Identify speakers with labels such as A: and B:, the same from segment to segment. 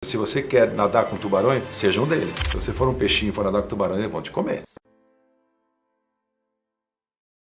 A: Se você quer nadar com tubarões, seja um deles. Se você for um peixinho e for nadar com tubarões, eles vão te comer.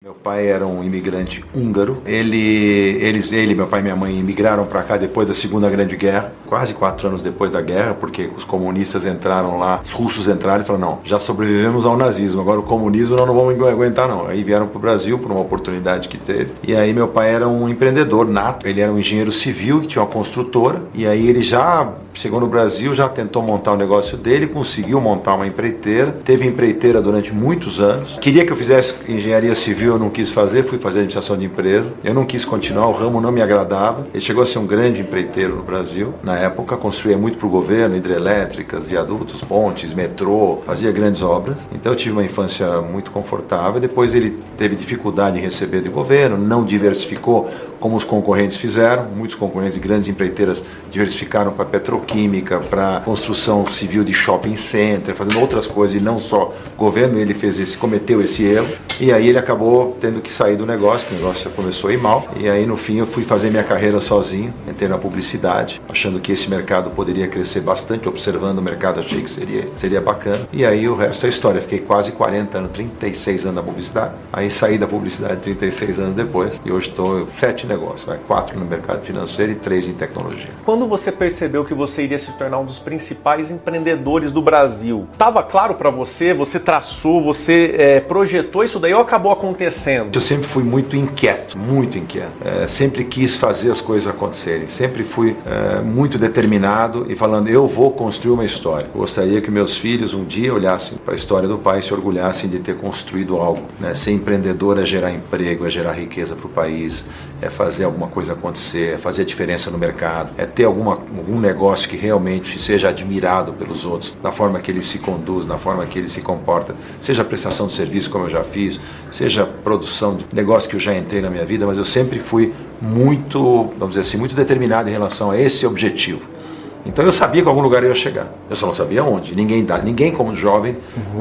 A: Meu pai era um imigrante húngaro. Meu pai e minha mãe imigraram para cá depois da Segunda Grande Guerra, quase 4 anos depois da guerra, porque os comunistas entraram lá, os russos entraram e falaram, não, já sobrevivemos ao nazismo, agora o comunismo nós não vamos aguentar não. Aí vieram para o Brasil por uma oportunidade que teve. E aí meu pai era um empreendedor nato, ele era um engenheiro civil que tinha uma construtora, e aí ele já chegou no Brasil, já tentou montar o negócio dele, conseguiu montar uma empreiteira, teve empreiteira durante muitos anos. Queria que eu fizesse engenharia civil, eu não quis fazer, fui fazer administração de empresa. Eu não quis continuar, o ramo não me agradava. Ele chegou a ser um grande empreiteiro no Brasil. Na época, construía muito para o governo, hidrelétricas, viadutos, pontes, metrô, fazia grandes obras. Então eu tive uma infância muito confortável. Depois ele teve dificuldade em receber do governo, não diversificou como os concorrentes fizeram. Muitos concorrentes de grandes empreiteiras diversificaram para petroquímica, para construção civil de shopping center, fazendo outras coisas e não só governo. Ele cometeu esse erro e aí ele acabou tendo que sair do negócio, porque o negócio já começou a ir mal. E aí no fim eu fui fazer minha carreira sozinho, entrei na publicidade, achando que esse mercado poderia crescer bastante, observando o mercado, achei que seria bacana. E aí o resto é história, fiquei quase 40 anos, 36 anos na publicidade. Aí saí da publicidade 36 anos depois e hoje estou 7 negócios, 4 no mercado financeiro e 3 em tecnologia.
B: Quando você percebeu que você iria se tornar um dos principais empreendedores do Brasil, estava claro para você? Você traçou, você projetou isso daí ou acabou acontecendo?
A: Eu sempre fui muito inquieto, sempre quis fazer as coisas acontecerem, sempre fui muito determinado e falando, eu vou construir uma história. Eu gostaria que meus filhos um dia olhassem para a história do pai e se orgulhassem de ter construído algo. Ser empreendedor é gerar emprego, é gerar riqueza para o país, é fazer alguma coisa acontecer, é fazer a diferença no mercado, é ter algum negócio que realmente seja admirado pelos outros, da forma que ele se conduz, da forma que ele se comporta, seja prestação de serviço, como eu já fiz, seja produção de negócio que eu já entrei na minha vida, mas eu sempre fui muito, vamos dizer assim, muito determinado em relação a esse objetivo. Então eu sabia que em algum lugar eu ia chegar, eu só não sabia onde. Ninguém como jovem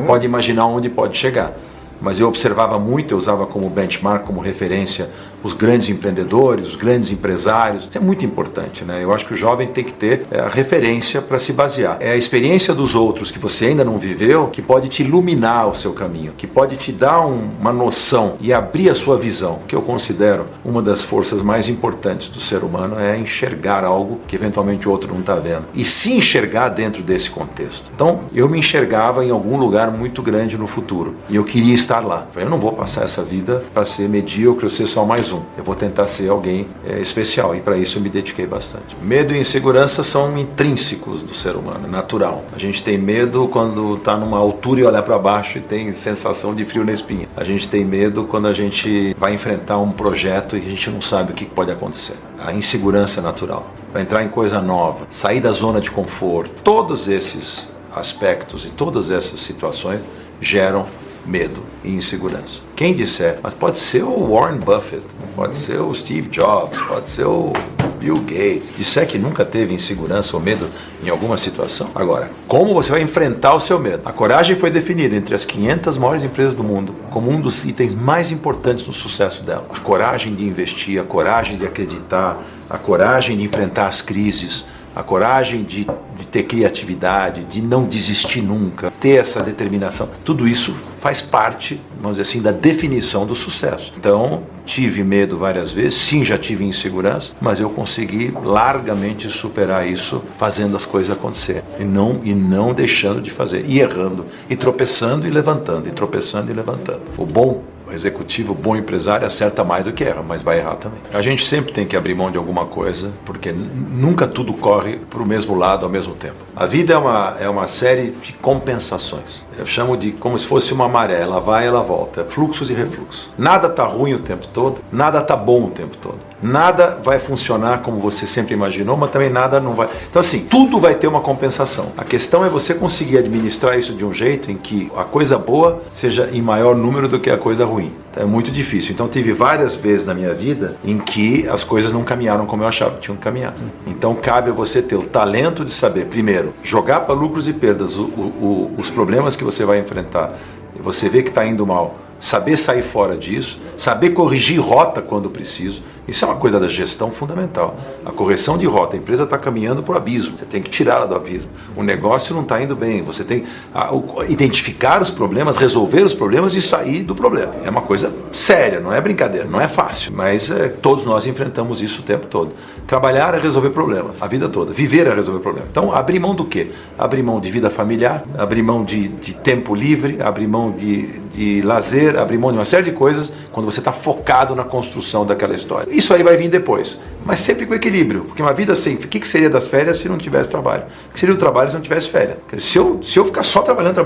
A: pode imaginar onde pode chegar. Mas eu observava muito, eu usava como benchmark, como referência, os grandes empreendedores, os grandes empresários. Isso é muito importante, né? Eu acho que o jovem tem que ter a referência para se basear. É a experiência dos outros que você ainda não viveu que pode te iluminar o seu caminho, que pode te dar uma noção e abrir a sua visão, que eu considero uma das forças mais importantes do ser humano, é enxergar algo que eventualmente o outro não está vendo. E se enxergar dentro desse contexto. Então, eu me enxergava em algum lugar muito grande no futuro. E eu queria estar lá. Eu não vou passar essa vida para ser medíocre ou ser só mais um. Eu vou tentar ser alguém especial e para isso eu me dediquei bastante. Medo e insegurança são intrínsecos do ser humano, é natural. A gente tem medo quando está numa altura e olha para baixo e tem sensação de frio na espinha. A gente tem medo quando a gente vai enfrentar um projeto e a gente não sabe o que pode acontecer. A insegurança é natural. Para entrar em coisa nova, sair da zona de conforto, todos esses aspectos e todas essas situações geram medo e insegurança. Quem disser, mas pode ser o Warren Buffett, pode ser o Steve Jobs, pode ser o Bill Gates, disser que nunca teve insegurança ou medo em alguma situação. Agora, como você vai enfrentar o seu medo? A coragem foi definida entre as 500 maiores empresas do mundo como um dos itens mais importantes no sucesso dela. A coragem de investir, a coragem de acreditar, a coragem de enfrentar as crises, a coragem de ter criatividade, de não desistir nunca, ter essa determinação, tudo isso faz parte, vamos dizer assim, da definição do sucesso. Então, tive medo várias vezes, sim, já tive insegurança, mas eu consegui largamente superar isso fazendo as coisas acontecerem e não deixando de fazer, e errando, e tropeçando e levantando, e tropeçando e levantando. O bom executivo, o bom empresário acerta mais do que erra, mas vai errar também. A gente sempre tem que abrir mão de alguma coisa, porque nunca tudo corre para o mesmo lado ao mesmo tempo. A vida é uma série de compensações. Eu chamo de como se fosse uma maré, ela vai e ela volta, fluxos e refluxos. Nada está ruim o tempo todo, nada está bom o tempo todo. Nada vai funcionar como você sempre imaginou, mas também nada não vai. Então assim, tudo vai ter uma compensação. A questão é você conseguir administrar isso de um jeito em que a coisa boa seja em maior número do que a coisa ruim. É muito difícil. Então tive várias vezes na minha vida em que as coisas não caminharam como eu achava que tinham que caminhar. Então cabe a você ter o talento de saber, primeiro, jogar para lucros e perdas os problemas que você vai enfrentar. E você vê que está indo mal, saber sair fora disso, saber corrigir rota quando preciso. Isso é uma coisa da gestão fundamental. A correção de rota, a empresa está caminhando para o abismo, você tem que tirá-la do abismo. O negócio não está indo bem, você tem que identificar os problemas, resolver os problemas e sair do problema. É uma coisa séria, não é brincadeira, não é fácil, mas todos nós enfrentamos isso o tempo todo. Trabalhar é resolver problemas, a vida toda. Viver é resolver problemas. Então, abrir mão do quê? Abrir mão de vida familiar, abrir mão de tempo livre, abrir mão de lazer, abrir mão de uma série de coisas quando você está focado na construção daquela história. Isso aí vai vir depois, mas sempre com equilíbrio, porque uma vida sem... O que seria das férias se não tivesse trabalho? O que seria do trabalho se não tivesse férias? Se eu ficar só trabalhando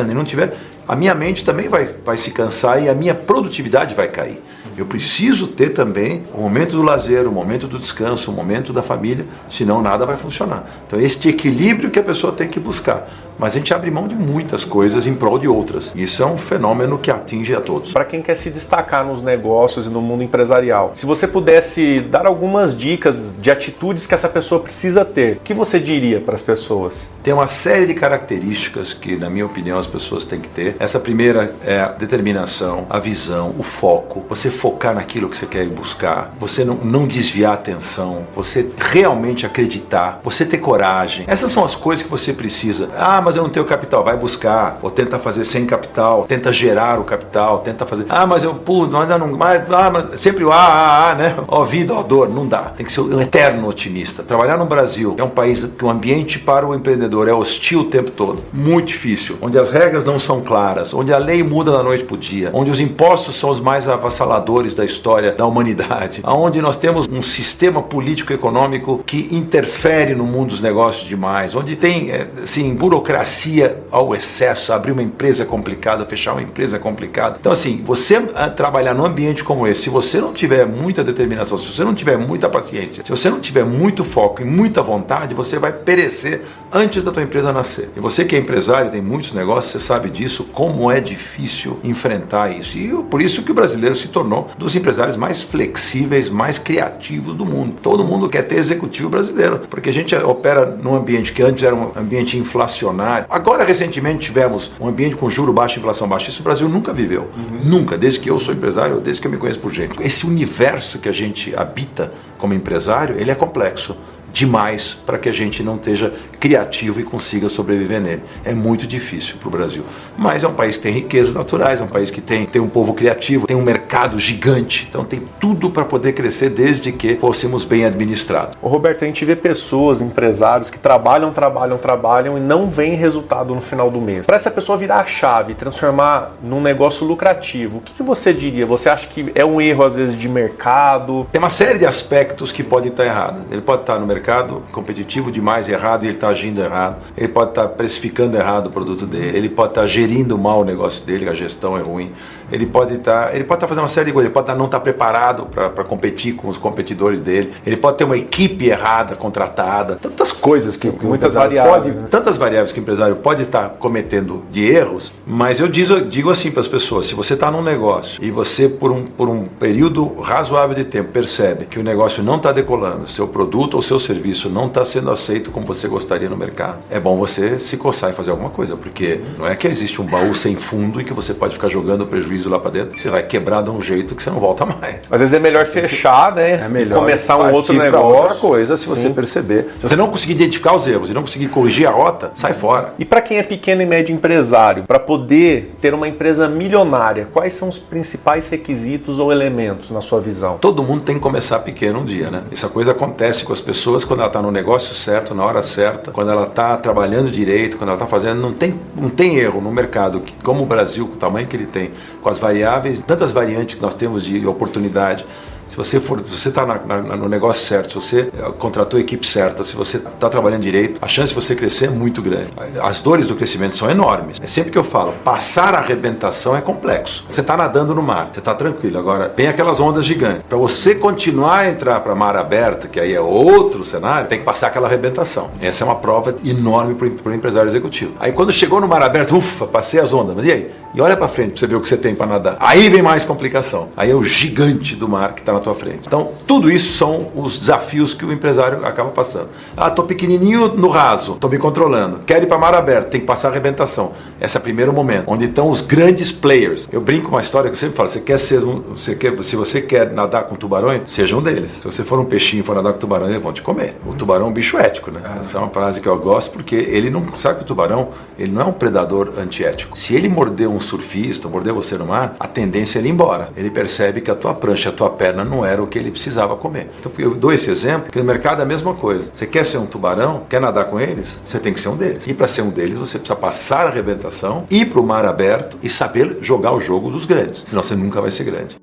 A: e não tiver, a minha mente também vai se cansar e a minha produtividade vai cair. Eu preciso ter também o momento do lazer, o momento do descanso, o momento da família, senão nada vai funcionar. Então, este equilíbrio que a pessoa tem que buscar. Mas a gente abre mão de muitas coisas em prol de outras. Isso é um fenômeno que atinge a todos.
B: Para quem quer se destacar nos negócios e no mundo empresarial, se você pudesse dar algumas dicas de atitudes que essa pessoa precisa ter, o que você diria para as pessoas?
A: Tem uma série de características que, na minha opinião, as pessoas têm que ter. Essa primeira é a determinação, a visão, o foco. Você focar naquilo que você quer buscar. Você não desviar a atenção. Você realmente acreditar. Você ter coragem. Essas são as coisas que você precisa. Mas eu não tenho capital. Vai buscar. Ou tenta fazer sem capital. Tenta gerar o capital. Tenta fazer... mas eu pulo. Mas eu não... mas sempre o né? Ó vida, ó dor. Não dá. Tem que ser um eterno otimista. Trabalhar no Brasil é um país que o ambiente para o empreendedor é hostil o tempo todo. Muito difícil. Onde as regras não são claras. Onde a lei muda da noite pro dia. Onde os impostos são os mais avassaladores da história da humanidade. Onde nós temos um sistema político-econômico que interfere no mundo dos negócios demais. Onde tem, assim, burocracia ao excesso. Abrir uma empresa é complicado, fechar uma empresa é complicado. Então, assim, você trabalhar num ambiente como esse, se você não tiver muita determinação, se você não tiver muita paciência, se você não tiver muito foco e muita vontade, você vai perecer antes da tua empresa nascer. E você que é empresário, tem muitos negócios, você sabe disso, como é difícil enfrentar isso. E por isso que o brasileiro se tornou um dos empresários mais flexíveis, mais criativos do mundo. Todo mundo quer ter executivo brasileiro, porque a gente opera num ambiente que antes era um ambiente inflacionário. Agora, recentemente, tivemos um ambiente com juro baixo, inflação baixa. Isso o Brasil nunca viveu. Nunca, desde que eu sou empresário, desde que eu me conheço por gente. Esse universo que a gente habita como empresário, ele é complexo demais para que a gente não esteja criativo e consiga sobreviver nele. É muito difícil para o Brasil. Mas é um país que tem riquezas naturais, é um país que tem um povo criativo, tem um mercado gigante, então tem tudo para poder crescer desde que fossemos bem administrados.
B: Ô Roberto, a gente vê pessoas, empresários que trabalham e não veem resultado no final do mês. Para essa pessoa virar a chave e transformar num negócio lucrativo, o que você diria? Você acha que é um erro, às vezes, de mercado?
A: Tem uma série de aspectos que podem estar errados. Ele pode estar no mercado competitivo demais e errado e ele está agindo errado. Ele pode estar precificando errado o produto dele. Ele pode estar gerindo mal o negócio dele, a gestão é ruim. Ele pode estar fazendo uma série de coisas. Ele pode não estar preparado para competir com os competidores dele. Ele pode ter uma equipe errada, contratada. Tantas coisas que
B: muitas variáveis.
A: Tantas variáveis que o empresário pode estar cometendo de erros. Mas eu digo assim para as pessoas: se você está num negócio e você por um período razoável de tempo percebe que o negócio não está decolando, seu produto ou seu serviço não está sendo aceito como você gostaria no mercado, é bom você se coçar e fazer alguma coisa, porque não é que existe um baú sem fundo e que você pode ficar jogando prejuízo lá para dentro, você vai quebrar de um jeito que você não volta mais.
B: Às vezes é melhor fechar, né?
A: É melhor
B: começar um outro negócio.
A: Outra coisa, se você perceber. Se você não conseguir identificar os erros e não conseguir corrigir a rota, sai fora.
B: E para quem é pequeno e médio empresário, para poder ter uma empresa milionária, quais são os principais requisitos ou elementos na sua visão?
A: Todo mundo tem que começar pequeno um dia, né? Essa coisa acontece com as pessoas quando ela está no negócio certo, na hora certa, quando ela está trabalhando direito, quando ela está fazendo, não tem erro no mercado, que, como o Brasil, com o tamanho que ele tem, com as variáveis, tantas variantes que nós temos de oportunidade. Se você está no negócio certo, se você contratou a equipe certa, se você está trabalhando direito, a chance de você crescer é muito grande. As dores do crescimento são enormes. É sempre que eu falo, passar a arrebentação é complexo. Você está nadando no mar, você está tranquilo. Agora, vem aquelas ondas gigantes. Para você continuar a entrar para mar aberto, que aí é outro cenário, tem que passar aquela arrebentação. Essa é uma prova enorme para o empresário executivo. Aí quando chegou no mar aberto, ufa, passei as ondas. Mas e aí? E olha para frente para você ver o que você tem para nadar. Aí vem mais complicação. Aí é o gigante do mar que está na tua frente. Então, tudo isso são os desafios que o empresário acaba passando. Tô pequenininho no raso, tô me controlando. Quero ir para mar aberto, tem que passar a arrebentação. Esse é o primeiro momento, onde estão os grandes players. Eu brinco com uma história que eu sempre falo, se você quer nadar com tubarões, seja um deles. Se você for um peixinho e for nadar com tubarões, eles vão te comer. O tubarão é um bicho ético, né? Essa é uma frase que eu gosto, porque ele não sabe que o tubarão, ele não é um predador antiético. Se ele morder um surfista, morder você no mar, a tendência é ele ir embora. Ele percebe que a tua prancha, a tua perna não era o que ele precisava comer. Então eu dou esse exemplo, que no mercado é a mesma coisa. Você quer ser um tubarão, quer nadar com eles, você tem que ser um deles. E para ser um deles, você precisa passar a arrebentação, ir para o mar aberto e saber jogar o jogo dos grandes. Senão você nunca vai ser grande.